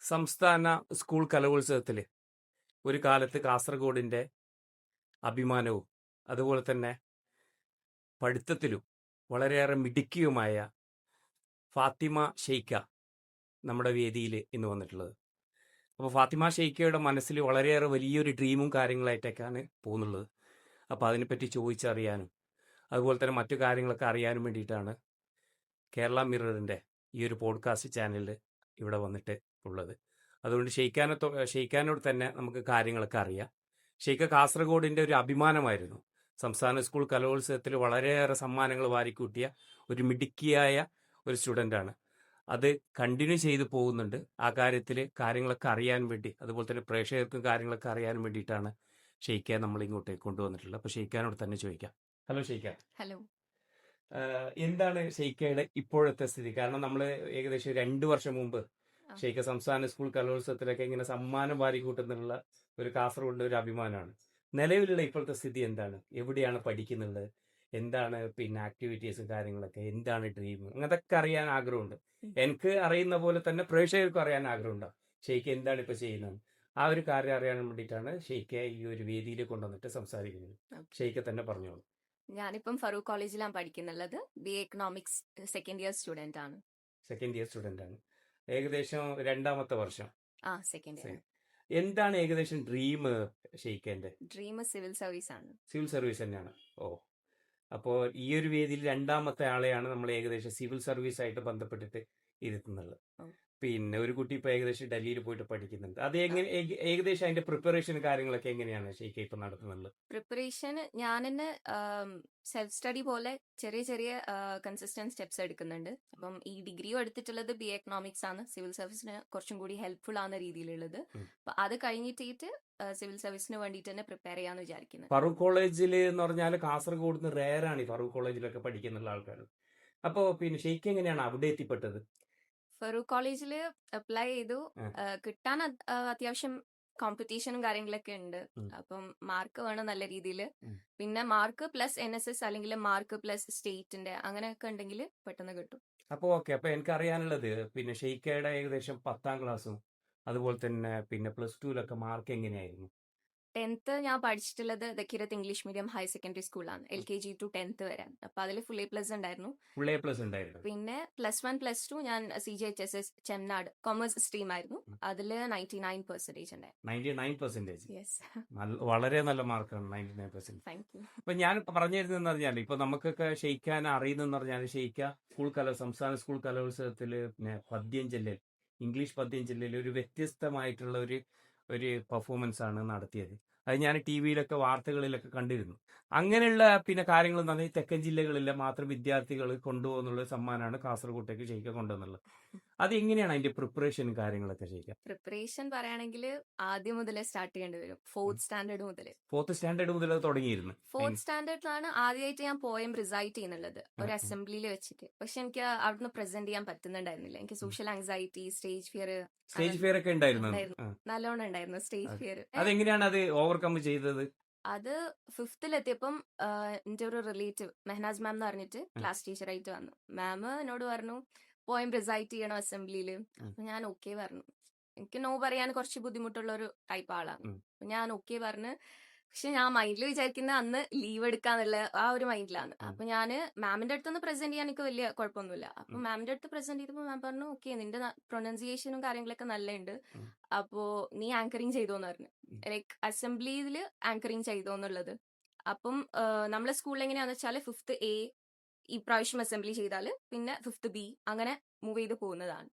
സംസ്ഥാന സ്കൂൾ കലോത്സവത്തിൽ ഒരു കാലത്ത് കാസർഗോഡിൻ്റെ അഭിമാനവും അതുപോലെ തന്നെ പഠിത്തത്തിലും വളരെയേറെ മിടുക്കിയുമായ ഫാത്തിമ ഷെയ്ഖ നമ്മുടെ വേദിയിൽ ഇന്ന് വന്നിട്ടുള്ളത്. അപ്പോൾ ഫാത്തിമ ഷെയ്ഖയുടെ മനസ്സിൽ വളരെയേറെ വലിയൊരു ഡ്രീമും കാര്യങ്ങളായിട്ടൊക്കെയാണ് പോകുന്നുള്ളത്. അപ്പോൾ അതിനെപ്പറ്റി ചോദിച്ചറിയാനും അതുപോലെ തന്നെ മറ്റു കാര്യങ്ങളൊക്കെ അറിയാനും വേണ്ടിയിട്ടാണ് കേരള മിററിൻ്റെ ഈ ഒരു പോഡ്കാസ്റ്റ് ചാനലിൽ ഇവിടെ വന്നിട്ട് ഉള്ളത്. അതുകൊണ്ട് ഷെയ്ഖാനോട് തന്നെ നമുക്ക് കാര്യങ്ങളൊക്കെ അറിയാം. ഷെയ്ഖ കാസർഗോഡിൻ്റെ ഒരു അഭിമാനമായിരുന്നു. സംസ്ഥാന സ്കൂൾ കലോത്സവത്തിൽ വളരെയേറെ സമ്മാനങ്ങൾ വാരിക്കൂട്ടിയ ഒരു മിടുക്കിയായ ഒരു സ്റ്റുഡൻ്റാണ്. അത് കണ്ടിന്യൂ ചെയ്ത് പോകുന്നുണ്ട്. ആ കാര്യത്തിൽ കാര്യങ്ങളൊക്കെ അറിയാൻ വേണ്ടി അതുപോലെ തന്നെ പ്രേക്ഷകർക്കും കാര്യങ്ങളൊക്കെ അറിയാൻ വേണ്ടിയിട്ടാണ് ഷെയ്ഖ നമ്മൾ ഇങ്ങോട്ട് കൊണ്ടുവന്നിട്ടുള്ളത്. അപ്പോൾ ഷെയ്ഖാനോട് തന്നെ ചോദിക്കാം. Hello Sheikha. ഹലോ. എന്താണ് ഷെയ്ഖയുടെ ഇപ്പോഴത്തെ സ്ഥിതി? കാരണം നമ്മൾ ഏകദേശം 2 വർഷം മുമ്പ് ഷെയ്ഖ സംസ്ഥാന സ്കൂൾ കലോത്സവത്തിലൊക്കെ ഇങ്ങനെ സമ്മാനം വാരിക്കൂട്ടുന്നുള്ള ഒരു കാസർഗോഡിന്റെ ഒരു അഭിമാനമാണ്. നിലവിലുള്ള ഇപ്പോഴത്തെ സ്ഥിതി എന്താണ്? എവിടെയാണ് പഠിക്കുന്നുള്ളത്? എന്താണ് പിന്നെ ആക്ടിവിറ്റീസും കാര്യങ്ങളൊക്കെ? എന്താണ് ഡ്രീം? അങ്ങനത്തെ അറിയാൻ ആഗ്രഹമുണ്ട്. എനിക്ക് അറിയുന്ന പോലെ തന്നെ പ്രേക്ഷകർക്കും അറിയാൻ ആഗ്രഹമുണ്ട്. ഷെയ്ഖ എന്താണ് ഇപ്പൊ ചെയ്യുന്നത്? ആ ഒരു കാര്യം അറിയാൻ വേണ്ടിയിട്ടാണ് ഷെയ്ഖ ഈ ഒരു വേദിയിൽ കൊണ്ടുവന്നിട്ട് സംസാരിക്കുന്നത്. ഷെയ്ഖ തന്നെ പറഞ്ഞോളൂ. ഞാനിപ്പം ഫറൂഖ് കോളേജിലാണ് പഠിക്കുന്നുള്ളത്. BA economics second year student ആണ്. സെക്കൻഡ് ഇയർ സ്റ്റുഡന്റ് ആണ്. ഏകദേശം 2ാമത്തെ വർഷം. Second year. എന്താണ് ഏകദേശം ഡ്രീം ഷെയ്ഖന്റെ? ഡ്രീം സിവിൽ സർവീസ് ആണ്. സിവിൽ സർവീസ് തന്നെയാണ്. ഓ, അപ്പോൾ ഈ ഒരു വേദിയിൽ 2ാമത്തെ ആളെയാണ് നമ്മൾ ഏകദേശം സിവിൽ സർവീസ് ആയിട്ട് ബന്ധപ്പെട്ടിട്ട് ഇരുത്തുന്നത്. പിന്നെ ഒരു കുട്ടി ഇപ്പൊ ഏകദേശം ഡൽഹിയിൽ പോയിട്ട് പഠിക്കുന്നുണ്ട്. അത് എങ്ങനെ ഏകദേശം അതിന്റെ പ്രിപ്പറേഷൻ കാര്യങ്ങളൊക്കെ എങ്ങനെയാണ് ഷെയ്ഖ ഇപ്പൊ നടത്തുന്നത്? പ്രിപ്പറേഷൻ ഞാൻ തന്നെ സെൽഫ് സ്റ്റഡി പോലെ ചെറിയ ചെറിയ കൺസിസ്റ്റന്റ് സ്റ്റെപ്സ് എടുക്കുന്നുണ്ട്. അപ്പം ഈ ഡിഗ്രിയും എടുത്തിട്ടുള്ളത് BA എക്കണോമിക്സ് ആണ്. സിവിൽ സർവീസിന് കുറച്ചും കൂടി ഹെൽപ്ഫുൾ ആവുന്ന രീതിയിലുള്ളത്. അപ്പൊ അത് കഴിഞ്ഞിട്ട് സിവിൽ സർവീസിന് വേണ്ടിയിട്ട് തന്നെ പ്രിപ്പയർ ചെയ്യാന്ന് വിചാരിക്കുന്നത്. ഫറൂഖ് കോളേജിൽ എന്ന് പറഞ്ഞാൽ കാസർഗോഡ് റേറാണ് ഈ ഫറൂഖ് കോളേജിലൊക്കെ പഠിക്കുന്ന ആൾക്കാർ. അപ്പോ പിന്നെ ഷെയ്ഖ എങ്ങനെയാണ് അവിടെ എത്തിപ്പെട്ടത്? ഫറൂഖ് കോളേജിൽ അപ്ലൈ ചെയ്തു. കിട്ടാൻ അത്യാവശ്യം കോമ്പറ്റീഷനും കാര്യങ്ങളൊക്കെ ഉണ്ട്. അപ്പം മാർക്ക് വേണം നല്ല രീതിയിൽ. പിന്നെ മാർക്ക് പ്ലസ് NSS അല്ലെങ്കിൽ മാർക്ക് പ്ലസ് സ്റ്റേറ്റിന്റെ അങ്ങനെയൊക്കെ ഉണ്ടെങ്കിൽ പെട്ടെന്ന് കിട്ടും. അപ്പോൾ ഓക്കെ. അപ്പൊ എനിക്ക് അറിയാനുള്ളത് പിന്നെ ഷെയ്ഖയുടെ ഏകദേശം 10ാം ക്ലാസ്സും അതുപോലെ തന്നെ പിന്നെ +2 മാർക്ക് എങ്ങനെയായിരുന്നു? 10th ഞാൻ പഠിച്ചിട്ടുള്ളത് ദക്കിരത്ത് ഇംഗ്ലീഷ് മീഡിയം ഹയർ സെക്കൻഡറി സ്കൂളാണ്. LKG to 10th വരെ. അപ്പൊ അതിൽ ഫുൾ A+ ഉണ്ടായിരുന്നു. ഫുൾ A+ ഉണ്ടായിരുന്നു. പിന്നെ +1 +2 ഞാൻ CGHSS ചെമ്നാട് കൊമേഴ്സ് സ്ട്രീം ആയിരുന്നു. അതില് 99% ഉണ്ടായിരുന്നു. 99%. യെസ്. വളരെ നല്ല മാർക്കാണ് 99%. Thank you. അപ്പൊ ഞാൻ പറഞ്ഞിരുന്നെന്ന് പറഞ്ഞാൽ ഇപ്പൊ നമുക്കൊക്കെ ഷെയ്ഖാൻ അറിയുന്നെന്ന് പറഞ്ഞാൽ ഷെയ്ഖ സംസ്ഥാന സ്കൂൾ കലോത്സവത്തിൽ പിന്നെ പദ്യം ചെല്ലൽ, ഇംഗ്ലീഷ് പദ്യം ചെല്ലൽ ഒരു വ്യത്യസ്തമായിട്ടുള്ള ഒരു പെർഫോമൻസ് ആണ് നടത്തിയത്. അത് ഞാൻ TV-യിലൊക്കെ വാർത്തകളിലൊക്കെ കണ്ടിരുന്നു. അങ്ങനെയുള്ള പിന്നെ കാര്യങ്ങൾ എന്ന് പറഞ്ഞാൽ തെക്കൻ ജില്ലകളിലെ മാത്രം വിദ്യാർത്ഥികൾ കൊണ്ടുപോകുന്നുള്ള സമ്മാനമാണ് കാസർഗോട്ടേക്ക് ഷെയ്ഖ കൊണ്ടുവന്നുള്ളത്. അത് എങ്ങനെയാണ് അതിന്റെ പ്രിപ്പറേഷനും കാര്യങ്ങളൊക്കെ ഷെയ്ഖ? പ്രിപ്പറേഷൻ പറയുകയാണെങ്കിൽ ആദ്യം മുതലേ സ്റ്റാർട്ട് ചെയ്യേണ്ടി വരും. 4th സ്റ്റാൻഡേർഡ് മുതൽ. 4th സ്റ്റാൻഡേർഡ് മുതൽ അത് തുടങ്ങിയിരുന്നു. 4th സ്റ്റാൻഡേർഡിലാണ് ആദ്യമായിട്ട് ഞാൻ പോയം റിസൈറ്റ് ചെയ്യുന്നുള്ളത് ഒരു അസംബ്ലിയിൽ വെച്ചിട്ട്. പക്ഷെ എനിക്ക് അവിടുന്ന് പ്രസന്റ് ചെയ്യാൻ പറ്റുന്നുണ്ടായിരുന്നില്ല. എനിക്ക് സോഷ്യൽ ആങ്സൈറ്റി, സ്റ്റേജ് ഫിയർ ഒക്കെ ഉണ്ടായിരുന്നു. നല്ലോണം ഉണ്ടായിരുന്നു സ്റ്റേജ് ഫിയർ. അതെങ്ങനെയാണ് അത് ഓവർകം ചെയ്തത്? അത് 5th എത്തിയപ്പം എന്റെ ഒരു റിലേറ്റീവ് മെഹനാസ് മാം എന്ന് പറഞ്ഞിട്ട് ക്ലാസ് ടീച്ചറായിട്ട് വന്നു. മാം എന്നോട് പറഞ്ഞു പോയം റിസൈറ്റ് ചെയ്യണം അസംബ്ലിയിൽ. അപ്പൊ ഞാൻ ഓക്കെ പറഞ്ഞു. എനിക്ക് നോ പറയാൻ കുറച്ച് ബുദ്ധിമുട്ടുള്ള ഒരു ടൈപ്പ് ആളാണ്. അപ്പൊ ഞാൻ ഓക്കെ പറഞ്ഞു. പക്ഷെ ഞാൻ മൈൻഡിൽ വിചാരിക്കുന്ന അന്ന് ലീവ് എടുക്കാന്നുള്ള ആ ഒരു മൈൻഡിലാണ്. അപ്പൊ ഞാന് മാമിന്റെ അടുത്തൊന്ന് പ്രസന്റ് ചെയ്യാൻ എനിക്ക് വലിയ കുഴപ്പമൊന്നുമില്ല. അപ്പൊ മാമിന്റെ അടുത്ത് പ്രസന്റ് ചെയ്തപ്പോൾ മാം പറഞ്ഞു ഓക്കെ നിന്റെ പ്രൊനൗൺസിയേഷനും കാര്യങ്ങളൊക്കെ നല്ലുണ്ട്. അപ്പോ നീ ആങ്കറിങ് ചെയ്തോന്ന് പറഞ്ഞു. ലൈക്ക് അസംബ്ലിയിൽ ആങ്കറിങ് ചെയ്തോന്നുള്ളത്. അപ്പം നമ്മളെ സ്കൂളിൽ എങ്ങനെയാന്ന് വെച്ചാൽ 5th A ഈ പ്രാവശ്യം അസംബ്ലി ചെയ്താൽ പിന്നെ 5th B അങ്ങനെ മൂവ് ചെയ്ത് പോകുന്നതാണ്.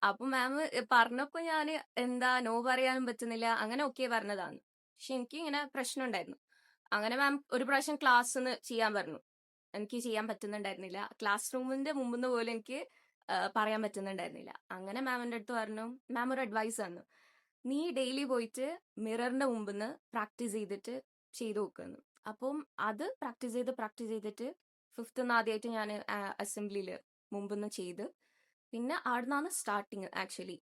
അപ്പൊ മാം പറഞ്ഞപ്പോ ഞാൻ എന്താ നോ പറയാനും പറ്റുന്നില്ല. അങ്ങനെ ഓക്കെ പറഞ്ഞതാണ്. പക്ഷെ എനിക്ക് ഇങ്ങനെ പ്രശ്നം ഉണ്ടായിരുന്നു. അങ്ങനെ മാം ഒരു പ്രാവശ്യം ക്ലാസ് ചെയ്യാൻ പറഞ്ഞു. എനിക്ക് ചെയ്യാൻ പറ്റുന്നുണ്ടായിരുന്നില്ല. ക്ലാസ് റൂമിന്റെ മുമ്പിന്ന് പോലും എനിക്ക് പറയാൻ പറ്റുന്നുണ്ടായിരുന്നില്ല. അങ്ങനെ മാമിന്റെ അടുത്ത് പറഞ്ഞു. മാം ഒരു അഡ്വൈസ് തന്നു. നീ ഡെയിലി പോയിട്ട് മിററിന്റെ മുമ്പിന്ന് പ്രാക്ടീസ് ചെയ്തിട്ട് ചെയ്തു നോക്കുന്നു. അപ്പം അത് പ്രാക്ടീസ് ചെയ്തിട്ട് 5th ആദ്യമായിട്ട് ഞാൻ അസംബ്ലിയിൽ മുമ്പിന്ന് ചെയ്ത് പിന്നെ അവിടുന്നാണ് സ്റ്റാർട്ടിങ് ആക്ച്വലി.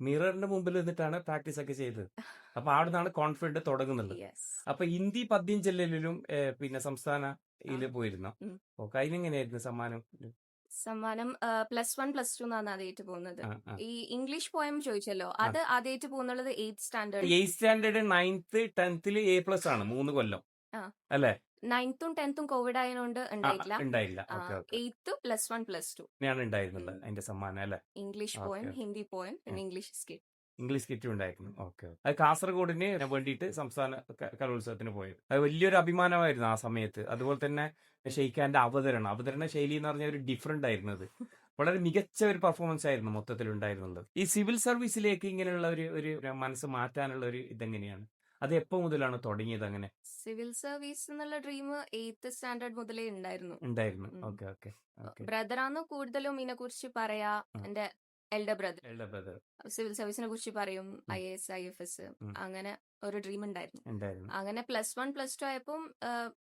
മിററിന്റെ മുമ്പിൽ നിന്നിട്ടാണ് പ്രാക്ടീസ് ഒക്കെ ചെയ്തത്. അപ്പൊ അവിടുന്നാണ് കോൺഫിഡന്റ് തുടങ്ങുന്നത്. അപ്പൊ ഹിന്ദി പദ്യം ചെല്ലലിലും പിന്നെ സംസ്ഥാനയില് പോയിരുന്നോ? അതിനെങ്ങനെയായിരുന്നു സമ്മാനം? സമ്മാനം +1 +2 എന്നാണ് ആദ്യമായിട്ട് പോകുന്നത്. ആ, ആ. ഈ ഇംഗ്ലീഷ് പോയം ചോദിച്ചല്ലോ, ആ. അത് ആദ്യമായിട്ട് പോകുന്നുള്ളത് 8th standard. 8th standard 9th 10th A+ ആണ് 3 കൊല്ലം ആ അല്ലേ? 9th 10th കോവിഡ് ആയതുകൊണ്ട് ഉണ്ടായിട്ടില്ല. ഉണ്ടായില്ല. ഓക്കെ ഓക്കെ 8th +1 +2 ഞാൻ ഉണ്ടായിരുന്നുള്ളത് അതിന്റെ സമ്മാനം അല്ലേ? English okay poem, okay. Hindi poem, പിന്നെ ഇംഗ്ലീഷ് സ്കിറ്റ്. ഇംഗ്ലീഷ് കിറ്റും ഉണ്ടായിരുന്നു. ഓക്കെ അത് കാസർഗോഡിന് വേണ്ടിയിട്ട് സംസ്ഥാന കലോത്സവത്തിന് പോയത്. അത് വലിയൊരു അഭിമാനമായിരുന്നു ആ സമയത്ത്. അതുപോലെ തന്നെ ഷെയ്ഖാന്റെ അവതരണ ശൈലി എന്ന് പറഞ്ഞാൽ ഒരു ഡിഫറെന്റ് ആയിരുന്നത്. വളരെ മികച്ച ഒരു പെർഫോമൻസ് ആയിരുന്നു മൊത്തത്തിൽ ഉണ്ടായിരുന്നത്. ഈ സിവിൽ സർവീസിലേക്ക് ഇങ്ങനെയുള്ള ഒരു മനസ്സ് മാറ്റാനുള്ള ഒരു ഇതെങ്ങനെയാണ്? അത് എപ്പോ മുതലാണ് തുടങ്ങിയത്? അങ്ങനെ സിവിൽ സർവീസ് എന്നുള്ള ഡ്രീം 8th സ്റ്റാൻഡേർഡ് മുതലേ ഉണ്ടായിരുന്നു. ഉണ്ടായിരുന്നു. Okay okay okay. ബ്രദറാണ് കൂടുതലും ഇതിനെ കുറിച്ച് പറയാ. എന്റെ elder brother elder brother civil സർവീസിനെ കുറിച്ച് പറയും. IAS IFS അങ്ങനെ ഒരു ഡ്രീം ഉണ്ടായിരുന്നു. ഉണ്ടായിരുന്നു. അങ്ങനെ +1 +2 ആയപ്പം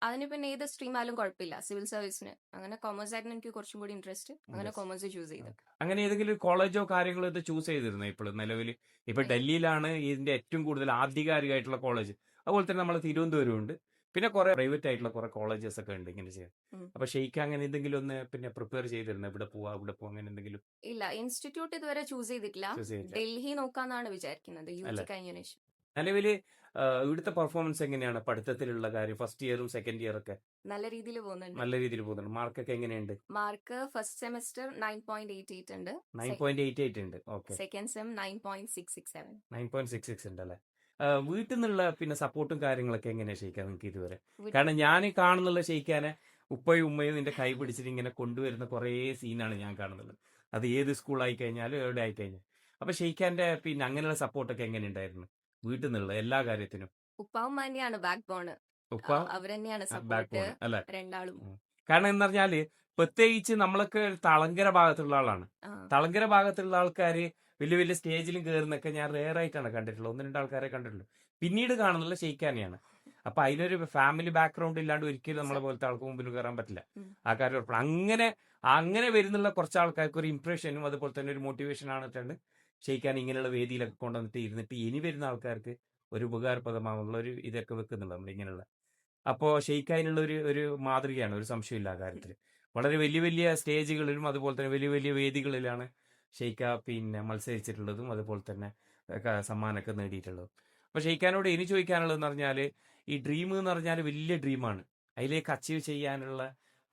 അതിന് പിന്നെ ഏത് സ്ട്രീം ആയാലും കുഴപ്പമില്ല സിവിൽ സർവീസിന്. അങ്ങനെ കൊമേഴ്സ് ആയിരുന്നു എനിക്ക് കുറച്ചും കൂടി ഇൻട്രസ്റ്റ്. അങ്ങനെ കൊമേഴ്സ് ചൂസ് ചെയ്തു. അങ്ങനെ ഏതെങ്കിലും കോളേജോ കാര്യങ്ങളോ ഇത് ചൂസ് ചെയ്തിരുന്നോ? ഇപ്പോൾ നിലവിൽ ഇപ്പൊ ഡൽഹിയിലാണ് ഇതിന്റെ ഏറ്റവും കൂടുതൽ ആധികാരികമായിട്ടുള്ള കോളേജ്. അതുപോലെ തന്നെ നമ്മളെ തിരുവനന്തപുരം ഉണ്ട്. പിന്നെ കുറെ പ്രൈവറ്റ് ആയിട്ടുള്ള കുറെ കോളേജസ് ഒക്കെ ഉണ്ട് ഇങ്ങനെ ചെയ്യാൻ. അപ്പൊ ഷെയ്ഖ് അങ്ങനെ എന്തെങ്കിലും ഒന്ന് പിന്നെ പ്രിപ്പയർ ചെയ്തിരുന്നു ഇവിടെ പോവാ അങ്ങനെ എന്തെങ്കിലും? ഇല്ല, ഇൻസ്റ്റിറ്റ്യൂട്ട് ഇതുവരെ ചൂസ് ചെയ്തിട്ടില്ല. ചൂസ് ചെയ്തില്ല ഡൽഹി നോക്കാന്നാണ് വിചാരിക്കുന്നത് യു അല്ലെ? ജി കഴിഞ്ഞതിന് ശേഷം. നിലവില് ഇവിടുത്തെ പെർഫോമൻസ് എങ്ങനെയാണ്? പഠിത്തത്തിലുള്ള കാര്യം ഫസ്റ്റ് ഇയറും സെക്കൻഡ് ഇയർ ഒക്കെ നല്ല രീതിയിൽ പോകുന്നുണ്ട്. നല്ല രീതിയിൽ പോകുന്നുണ്ട്. മാർക്കൊക്കെ എങ്ങനെയുണ്ട്? മാർക്ക് ഫസ്റ്റ് സെമസ്റ്റർ 9.88 ഉണ്ട്. 9.88 ഉണ്ട്. ഓക്കെ. Second sem 9.667. 9.66 ഉണ്ട് അല്ലെ? വീട്ടിൽ നിന്നുള്ള പിന്നെ സപ്പോർട്ടും കാര്യങ്ങളൊക്കെ എങ്ങനെയാ ഷെയ്ക്കാൻ നിങ്ങൾക്ക് ഇതുവരെ? വീ- കാരണം ഞാൻ കാണുന്നുള്ള ഷെയ്ക്കാനെ ഉപ്പയും ഉമ്മയും നിന്റെ കൈ പിടിച്ചിട്ട് ഇങ്ങനെ കൊണ്ടുവരുന്ന കുറേ സീനാണ് ഞാൻ കാണുന്നത്. അത് ഏത് സ്കൂളായി കഴിഞ്ഞാലും എവിടെ ആയി കഴിഞ്ഞാൽ. അപ്പൊ ഷെയ്ഖാന്റെ പിന്നെ അങ്ങനെയുള്ള സപ്പോർട്ടൊക്കെ എങ്ങനെ ഉണ്ടായിരുന്നു വീട്ടിൽ നിന്നുള്ള എല്ലാ കാര്യത്തിനും? ഉപ്പാവും തന്നെയാണ് ബാക്ക് ബോണ്. ഉപ്പ അവരെന്നെയാണ് ബാക്ക് സപ്പോർട്ട് ബോൺ അല്ലെ? രണ്ടാളും. കാരണം എന്ന് പറഞ്ഞാല് പ്രത്യേകിച്ച് നമ്മളൊക്കെ തളങ്കര ഭാഗത്തുള്ള ആളാണ്. ആ, തളങ്കര ഭാഗത്തുള്ള ആൾക്കാര് വലിയ വലിയ സ്റ്റേജിലും കയറുന്നൊക്കെ ഞാൻ റെയർ ആയിട്ടാണ് കണ്ടിട്ടുള്ളത്. 1-2 ആൾക്കാരെ കണ്ടിട്ടുള്ളൂ. പിന്നീട് കാണുന്നുള്ള ഷെയ്ഖാനെയാണ്. അപ്പൊ അതിനൊരു ഫാമിലി ബാക്ക്ഗ്രൗണ്ട് ഇല്ലാണ്ട് ഒരിക്കലും നമ്മളെ പോലത്തെ ആൾക്ക് മുമ്പിൽ കയറാൻ പറ്റില്ല. ആ കാര്യം ഉറപ്പാണ്. അങ്ങനെ വരുന്നുള്ള കുറച്ച് ആൾക്കാർക്ക് ഒരു ഇംപ്രഷനും അതുപോലെ തന്നെ ഒരു മോട്ടിവേഷൻ ആണിട്ടാണ് ഷെയ്ഖാൻ ഇങ്ങനെയുള്ള വേദിയിലൊക്കെ കൊണ്ടുവന്നിട്ട് ഇരുന്നിട്ട് ഇനി വരുന്ന ആൾക്കാർക്ക് ഒരു ഉപകാരപ്രദമാവുള്ള ഒരു ഇതൊക്കെ വെക്കുന്നുണ്ട് നമ്മൾ ഇങ്ങനെയുള്ള. അപ്പോൾ ഷെയ്ഖ് അതിനുള്ള ഒരു മാതൃകയാണ്, ഒരു സംശയമില്ല ആ കാര്യത്തിൽ. വളരെ വലിയ വലിയ സ്റ്റേജുകളിലും അതുപോലെ തന്നെ വലിയ വലിയ വേദികളിലാണ് ഷെയ്ഖ പിന്നെ മത്സരിച്ചിട്ടുള്ളതും അതുപോലെ തന്നെ സമ്മാനമൊക്കെ നേടിയിട്ടുള്ളതും. അപ്പോൾ ഷെയ്ഖാനോട് ഇനി ചോദിക്കാനുള്ളതെന്ന് പറഞ്ഞാൽ ഈ ഡ്രീം എന്ന് പറഞ്ഞാൽ വലിയ ഡ്രീമാണ്. അതിലേക്ക് അച്ചീവ് ചെയ്യാനുള്ള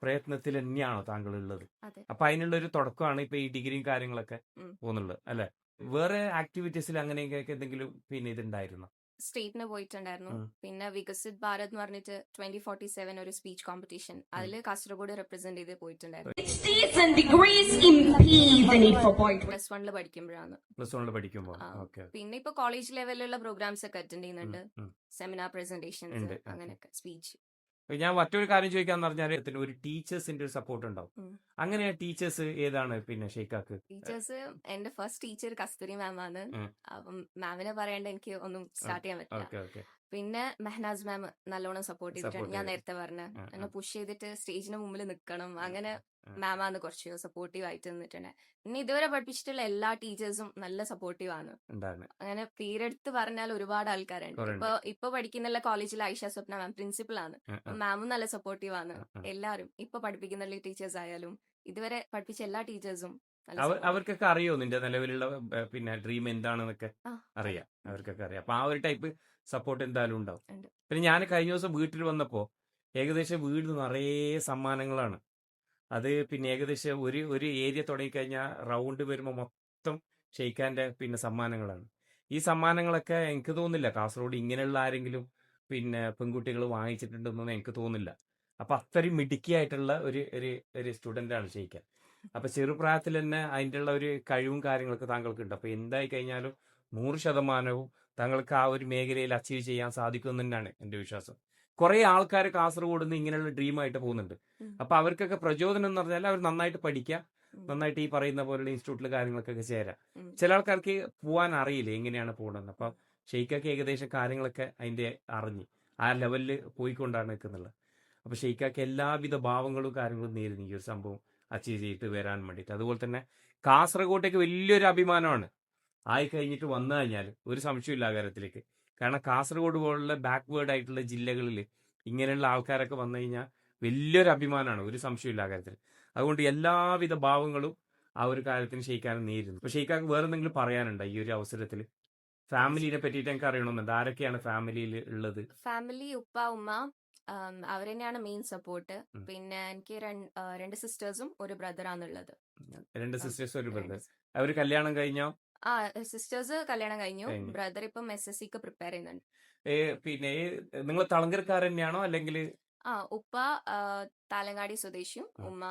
പ്രയത്നത്തിൽ തന്നെയാണോ താങ്കൾ ഉള്ളത്? അതെ. അപ്പൊ അതിനുള്ള ഒരു തുടക്കമാണ് ഇപ്പൊ ഈ ഡിഗ്രിയും കാര്യങ്ങളൊക്കെ പോകുന്നുള്ളത് അല്ലെ? വേറെ ആക്ടിവിറ്റീസിൽ അങ്ങനെയൊക്കെ എന്തെങ്കിലും പിന്നെ ഇതുണ്ടായിരുന്നോ? സ്റ്റേറ്റിന് പോയിട്ടുണ്ടായിരുന്നു. പിന്നെ വികസിത് ഭാരത് എന്ന് പറഞ്ഞിട്ട് 2047 ഒരു സ്പീച്ച് കോമ്പറ്റീഷൻ, അതില് കാസർഗോഡ് റെപ്രസെന്റ് ചെയ്ത് പോയിട്ടുണ്ടായിരുന്നു. +1 പഠിക്കുമ്പോഴാണ്. +1 പഠിക്കുമ്പോൾ. ഓക്കെ. പിന്നെ ഇപ്പൊ കോളേജ് ലെവലിലുള്ള പ്രോഗ്രാംസ് ഒക്കെ അറ്റൻഡ് ചെയ്യുന്നുണ്ട്. സെമിനാർ പ്രസന്റേഷൻസ് അങ്ങനെയൊക്കെ സ്പീച്ച്. ഞാൻ മറ്റൊരു കാര്യം ചോദിക്കാന്ന് പറഞ്ഞാൽ ഒരു ടീച്ചേഴ്സിന്റെ ഒരു സപ്പോർട്ട് ഉണ്ടാവും. അങ്ങനെ ടീച്ചേഴ്സ് ഏതാണ് പിന്നെ ഷെയ്ഖാക്ക്? ടീച്ചേഴ്സ് എന്റെ ഫസ്റ്റ് ടീച്ചർ കസ്തൂരി മാം ആണ്. അപ്പം മാമിനെ പറയേണ്ട എനിക്ക് ഒന്നും സ്റ്റാർട്ട് ചെയ്യാൻ പറ്റില്ല. പിന്നെ മെഹനാസ് മാം നല്ലോണം സപ്പോർട്ട് ചെയ്തിട്ടുണ്ട്. ഞാൻ നേരത്തെ പറഞ്ഞ എന്നെ പുഷ് ചെയ്തിട്ട് സ്റ്റേജിന് മുമ്പിൽ നിൽക്കണം, അങ്ങനെ മാമാണ് കുറച്ച് സപ്പോർട്ടീവ് ആയിട്ട് നിന്നിട്ടുണ്ട്. പിന്നെ ഇതുവരെ പഠിപ്പിച്ചിട്ടുള്ള എല്ലാ ടീച്ചേഴ്സും നല്ല സപ്പോർട്ടീവ് ആണ്. അങ്ങനെ പേരെടുത്ത് പറഞ്ഞാൽ ഒരുപാട് ആൾക്കാരുണ്ട്. ഇപ്പൊ പഠിക്കുന്ന കോളേജിൽ ഐഷ സ്വപ്ന മാം പ്രിൻസിപ്പൽ ആണ്. മാമും നല്ല സപ്പോർട്ടീവ് ആണ്. എല്ലാരും ഇപ്പൊ പഠിപ്പിക്കുന്ന ടീച്ചേഴ്സ് ആയാലും ഇതുവരെ പഠിപ്പിച്ച എല്ലാ ടീച്ചേഴ്സും അവർക്കൊക്കെ അറിയോ നിന്റെ നിലവിലുള്ള പിന്നെ ഡ്രീം എന്താണെന്നൊക്കെ? അറിയാം, അവർക്കൊക്കെ അറിയാം. അപ്പൊ ആ ഒരു ടൈപ്പ് സപ്പോർട്ട് എന്തായാലും ഉണ്ടാവും. പിന്നെ ഞാൻ കഴിഞ്ഞ ദിവസം വീട്ടിൽ വന്നപ്പോ ഏകദേശം വീട് നിറയെ സമ്മാനങ്ങളാണ്. അത് പിന്നെ ഏകദേശം ഒരു ഏരിയ തുടങ്ങിക്കഴിഞ്ഞാൽ റൗണ്ട് വരുമ്പോൾ മൊത്തം ഷെയ്ഖാന്റെ പിന്നെ സമ്മാനങ്ങളാണ്. ഈ സമ്മാനങ്ങളൊക്കെ എനിക്ക് തോന്നുന്നില്ല കാസർഗോഡ് ഇങ്ങനെയുള്ള ആരെങ്കിലും പിന്നെ പെൺകുട്ടികൾ വാങ്ങിച്ചിട്ടുണ്ടെന്നൊന്നും എനിക്ക് തോന്നുന്നില്ല. അപ്പൊ അത്രയും മിടുക്കിയായിട്ടുള്ള ഒരു സ്റ്റുഡൻ്റാണ് ഷെയ്ഖാൻ. അപ്പൊ ചെറുപ്രായത്തിൽ തന്നെ അതിൻ്റെ ഉള്ള ഒരു കഴിവും കാര്യങ്ങളൊക്കെ താങ്കൾക്ക് ഉണ്ട്. അപ്പൊ എന്തായി കഴിഞ്ഞാലും 100% താങ്കൾക്ക് ആ ഒരു മേഖലയിൽ അച്ചീവ് ചെയ്യാൻ സാധിക്കും തന്നെയാണ് എൻ്റെ വിശ്വാസം. കുറെ ആൾക്കാർ കാസർഗോഡ് നിന്ന് ഇങ്ങനെയുള്ള ഡ്രീമായിട്ട് പോകുന്നുണ്ട്. അപ്പൊ അവർക്കൊക്കെ പ്രചോദനം എന്ന് പറഞ്ഞാൽ അവർ നന്നായിട്ട് പഠിക്കുക, നന്നായിട്ട് ഈ പറയുന്ന പോലുള്ള ഇൻസ്റ്റിറ്റ്യൂട്ടിൽ കാര്യങ്ങൾക്കൊക്കെ ചേരാം. ചില ആൾക്കാർക്ക് പോകാൻ അറിയില്ല എങ്ങനെയാണ് പോകണമെന്ന്. അപ്പൊ ഷെയ്ഖാക്ക് ഏകദേശം കാര്യങ്ങളൊക്കെ അതിന്റെ അറിഞ്ഞ് ആ ലെവലിൽ പോയിക്കൊണ്ടാണ് നിൽക്കുന്നുള്ളത്. അപ്പൊ ഷെയ്ഖാക്ക് എല്ലാവിധ ഭാവങ്ങളും കാര്യങ്ങളും നേരുന്നു ഈ ഒരു സംഭവം അച്ചീവ് ചെയ്തിട്ട് വരാൻ വേണ്ടിയിട്ട്. അതുപോലെ തന്നെ കാസർഗോട്ടേക്ക് വലിയൊരു അഭിമാനമാണ് ആയി കഴിഞ്ഞിട്ട് വന്നു കഴിഞ്ഞാൽ ഒരു സംശയമില്ല ആ കാര്യത്തിലേക്ക്. കാരണം കാസർഗോഡ് പോലുള്ള ബാക്ക്വേർഡ് ആയിട്ടുള്ള ജില്ലകളിൽ ഇങ്ങനെയുള്ള ആൾക്കാരൊക്കെ വന്നു കഴിഞ്ഞാൽ വലിയൊരു അഭിമാനമാണ്, ഒരു സംശയമില്ല ആ കാര്യത്തിൽ. അതുകൊണ്ട് എല്ലാവിധ ഭാവങ്ങളും ആ ഒരു കാര്യത്തിന് ഷെയ്ഖാൻ നേരുന്നു. അപ്പൊ ഷെയ്ഖാക്ക് വേറെ എന്തെങ്കിലും പറയാനുണ്ടോ ഈ ഒരു അവസരത്തിൽ? ഫാമിലിനെ പറ്റിയിട്ട് എനിക്ക് അറിയണമെന്നുണ്ട്. ആരൊക്കെയാണ് ഫാമിലിയിൽ ഉള്ളത്? ഫാമിലി ഉപ്പ ഉമ്മ അവർ തന്നെയാണ് മെയിൻ സപ്പോർട്ട്. ഉം. പിന്നെ എനിക്ക് രണ്ട് സിസ്റ്റേഴ്സും ഒരു ബ്രദറാണുള്ളത്. 2 ആ, സിസ്റ്റേഴ്സ് ഒരു ബ്രദർ. രണ്ട് അവർ കല്യാണം കഴിഞ്ഞോ? ആ സിസ്റ്റേഴ്സ് കല്യാണം കഴിഞ്ഞു. കഴിഞ്ഞു. ബ്രദർ ഇപ്പം SSCക്ക് പ്രിപ്പയർ ചെയ്യുന്നുണ്ട്. പിന്നെ നിങ്ങൾ തളങ്കരക്കാർ തന്നെയാണോ അല്ലെങ്കിൽ? ഉപ്പ താലങ്ങാടി സ്വദേശിയും ആ. ഉമ്മ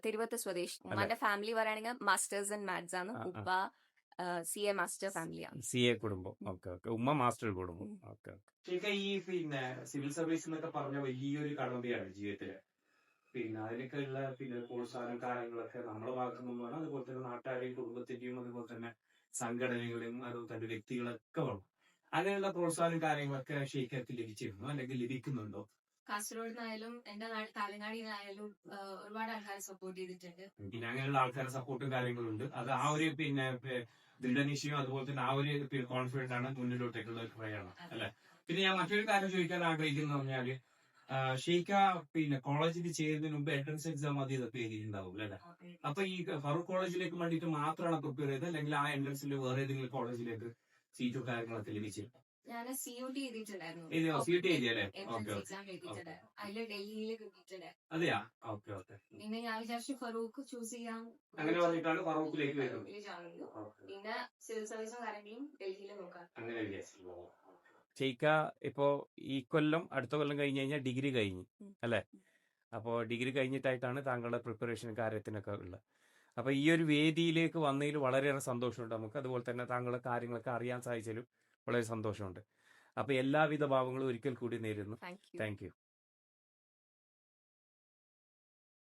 തിരുവത്ത സ്വദേശി. അല്ല. ഉമ്മാന്റെ ഫാമിലി പറയുകയാണെങ്കിൽ മാസ്റ്റേഴ്സ് ആൻഡ് മാത്സ് ആണ്. ആ, ആ. ഉപ്പ CA മാസ്റ്റർ ഫാമിലിയാണ്. CA കുടുംബം. ഉം. Okay okay. ഉമ്മ മാസ്റ്റർ കുടുംബം. ഉം. Okay okay. ശരിക്കും ഈ പിന്നെ സിവിൽ സർവീസ് എന്നൊക്കെ പറഞ്ഞ വലിയൊരു കടമ്പയാണ് ജീവിതത്തില്. പിന്നെ അതിനൊക്കെയുള്ള പിന്നെ പ്രോത്സാഹനം കാര്യങ്ങളൊക്കെ നമ്മുടെ ഭാഗത്തു നിന്നും വേണം. അതുപോലെ തന്നെ നാട്ടുകാരെയും കുടുംബത്തിന്റെയും അതുപോലെ തന്നെ സംഘടനകളെയും അതുപോലെ തന്നെ വ്യക്തികളൊക്കെ വേണം. അങ്ങനെയുള്ള പ്രോത്സാഹനം കാര്യങ്ങളൊക്കെ ഷെയ്ഖർക്ക് ലഭിച്ചിരുന്നോ അല്ലെങ്കിൽ ലഭിക്കുന്നുണ്ടോ? കാസർഗോഡ് നിന്നായാലും എന്റെ നാട് താലങ്ങാടിയിലായാലും ഒരുപാട് ആൾക്കാർ സപ്പോർട്ട് ചെയ്തിട്ടുണ്ട്. പിന്നെ അങ്ങനെയുള്ള ആൾക്കാരുടെ സപ്പോർട്ടും കാര്യങ്ങളുണ്ട്. അത് ആ ഒരു പിന്നെ ദൃഢനിശ്ചയം അതുപോലെ തന്നെ ആ ഒരു കോൺഫിഡന്റ് ആണ് മുന്നിലോട്ടേക്കുള്ള ഒരു പ്രയാണം അല്ലെ. പിന്നെ ഞാൻ മറ്റൊരു കാര്യം ചോദിക്കാൻ ആഗ്രഹിക്കുന്നത് പറഞ്ഞാല് ഷെയ്ഖ പിന്നെ കോളേജിൽ ചെയ്യുന്നതിന് മുമ്പ് എൻട്രൻസ് എക്സാം ആദ്യം ഇതൊക്കെ എഴുതിയിട്ടുണ്ടാവും അല്ലെ. അപ്പൊ ഈ ഫറൂഖ് കോളേജിലേക്ക് വേണ്ടിയിട്ട് മാത്രമാണ് പ്രിപ്പയർ ചെയ്തത് അല്ലെങ്കിൽ ആ എൻട്രൻസിൽ വേറെ ഏതെങ്കിലും കോളേജിലേക്ക് സീറ്റും കാര്യങ്ങളൊക്കെ ലഭിച്ചിരുന്നു? ഞാൻ COT എഴുതിയിട്ടുണ്ടായിരുന്നു. CUT എഴുതിയല്ലേ? എൻട്രൻസ് ഓക്കെ എക്സാം എഴുതിയിട്ടുണ്ടായിരുന്നു. അതില് ഡൽഹിയിൽ കിട്ടിയിട്ടുണ്ടായിരുന്നു. അതെയാ? Okay okay. പിന്നെ ഞാൻ വിചാരിച്ചു ഫറൂഖ് ചൂസ് ചെയ്യാം. അങ്ങനെ പറഞ്ഞിട്ടാണ് ഫറൂഖിലേക്ക് വരുന്നത്. ഫറൂഖിൽ join ചെയ്തു. പിന്നെ സിവിൽ സർവീസും കാര്യങ്ങളും ഡൽഹിയിൽ നോക്കാം. അങ്ങനെ വിചാരിച്ചു. ഷെയ്ഖ ഇപ്പോ ഈ കൊല്ലം അടുത്ത കൊല്ലം കഴിഞ്ഞ് കഴിഞ്ഞാൽ ഡിഗ്രി കഴിഞ്ഞു അല്ലെ. അപ്പോൾ ഡിഗ്രി കഴിഞ്ഞിട്ടായിട്ടാണ് താങ്കളുടെ പ്രിപ്പറേഷൻ കാര്യത്തിനൊക്കെ ഉള്ളത്. അപ്പൊ ഈ ഒരു വേദിയിലേക്ക് വന്നതിൽ വളരെയേറെ സന്തോഷമുണ്ട് നമുക്ക്. അതുപോലെ തന്നെ താങ്കളുടെ കാര്യങ്ങളൊക്കെ അറിയാൻ സാധിച്ചതിലും വളരെ സന്തോഷമുണ്ട്. അപ്പൊ എല്ലാവിധ ഭാവങ്ങളും ഒരിക്കൽ കൂടി നേരുന്നു. Thank you. Thank you.